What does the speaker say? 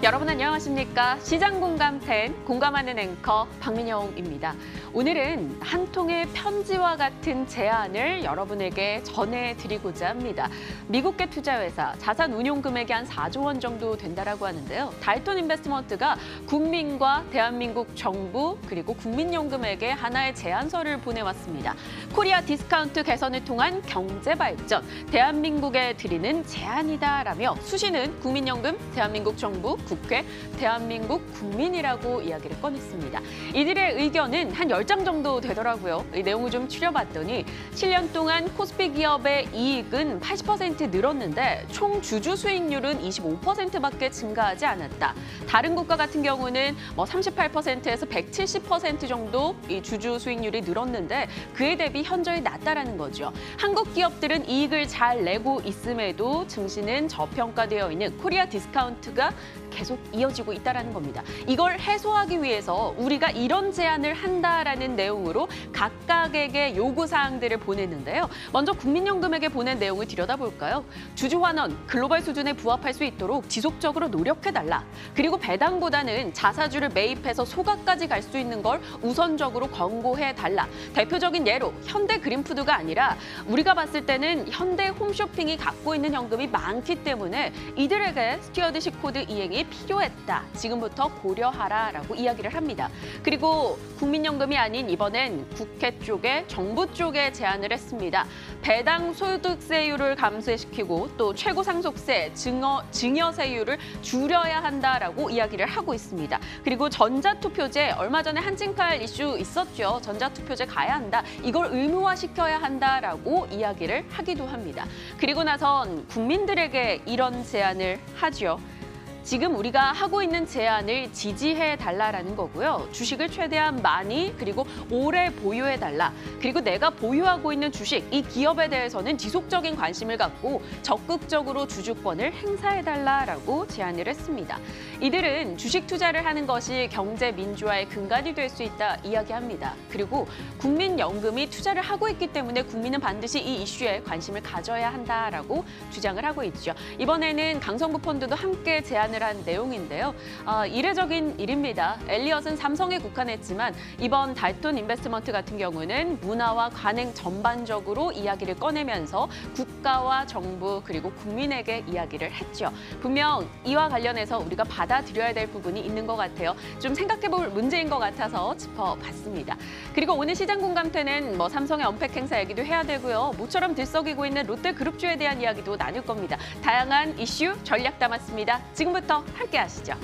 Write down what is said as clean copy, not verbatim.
여러분 안녕하십니까? 시장공감10 공감하는 앵커 박민영입니다. 오늘은 한 통의 편지와 같은 제안을 여러분에게 전해드리고자 합니다. 미국계 투자회사 자산운용 금액이 한 4조 원 정도 된다라고 하는데요. 달톤 인베스트먼트가 국민과 대한민국 정부 그리고 국민연금에게 하나의 제안서를 보내왔습니다. 코리아 디스카운트 개선을 통한 경제 발전, 대한민국에 드리는 제안이다라며 수신은 국민연금, 대한민국 정부, 국회, 대한민국 국민이라고 이야기를 꺼냈습니다. 이들의 의견은 한 10장 정도 되더라고요. 이 내용을 좀 추려봤더니 7년 동안 코스피 기업의 이익은 80% 늘었는데 총 주주 수익률은 25%밖에 증가하지 않았다. 다른 국가 같은 경우는 38%에서 170% 정도 이 주주 수익률이 늘었는데 그에 대비 현저히 낮다라는 거죠. 한국 기업들은 이익을 잘 내고 있음에도 증시는 저평가되어 있는 코리아 디스카운트가 계속 이어지고 있다는 겁니다. 이걸 해소하기 위해서 우리가 이런 제안을 한다라는 내용으로 각각에게 요구사항들을 보냈는데요. 먼저 국민연금에게 보낸 내용을 들여다볼까요? 주주환원, 글로벌 수준에 부합할 수 있도록 지속적으로 노력해달라. 그리고 배당보다는 자사주를 매입해서 소각까지 갈 수 있는 걸 우선적으로 권고해달라. 대표적인 예로 현대 그린푸드가 아니라 우리가 봤을 때는 현대 홈쇼핑이 갖고 있는 현금이 많기 때문에 이들에게 스튜어드십 코드 이행이 필요했다. 지금부터 고려하라라고 이야기를 합니다. 그리고 국민연금이 아닌 이번엔 국회 쪽에 정부 쪽에 제안을 했습니다. 배당 소득세율을 감소시키고 또 최고 상속세, 증여세율을 줄여야 한다라고 이야기를 하고 있습니다. 그리고 전자투표제 얼마 전에 한진칼 이슈 있었죠. 전자투표제 가야 한다. 이걸 의무화시켜야 한다라고 이야기를 하기도 합니다. 그리고 나선 국민들에게 이런 제안을 하죠. 지금 우리가 하고 있는 제안을 지지해달라는 거고요. 주식을 최대한 많이 그리고 오래 보유해달라. 그리고 내가 보유하고 있는 주식, 이 기업에 대해서는 지속적인 관심을 갖고 적극적으로 주주권을 행사해달라라고 제안을 했습니다. 이들은 주식 투자를 하는 것이 경제 민주화의 근간이 될 수 있다 이야기합니다. 그리고 국민연금이 투자를 하고 있기 때문에 국민은 반드시 이 이슈에 관심을 가져야 한다라고 주장을 하고 있죠. 이번에는 강성부 펀드도 함께 제안을 한 내용인데요. 이례적인 일입니다. 엘리엇은 삼성에 국한했지만 이번 달톤 인베스트먼트 같은 경우는 문화와 관행 전반적으로 이야기를 꺼내면서 국가와 정부 그리고 국민에게 이야기를 했죠. 분명 이와 관련해서 우리가 받아들여야 될 부분이 있는 것 같아요. 좀 생각해볼 문제인 것 같아서 짚어봤습니다. 그리고 오늘 시장공감태는 삼성의 언팩 행사 얘기도 해야 되고요. 모처럼 들썩이고 있는 롯데그룹주에 대한 이야기도 나눌 겁니다. 다양한 이슈, 전략 담았습니다. 지금부터 함께 하시죠.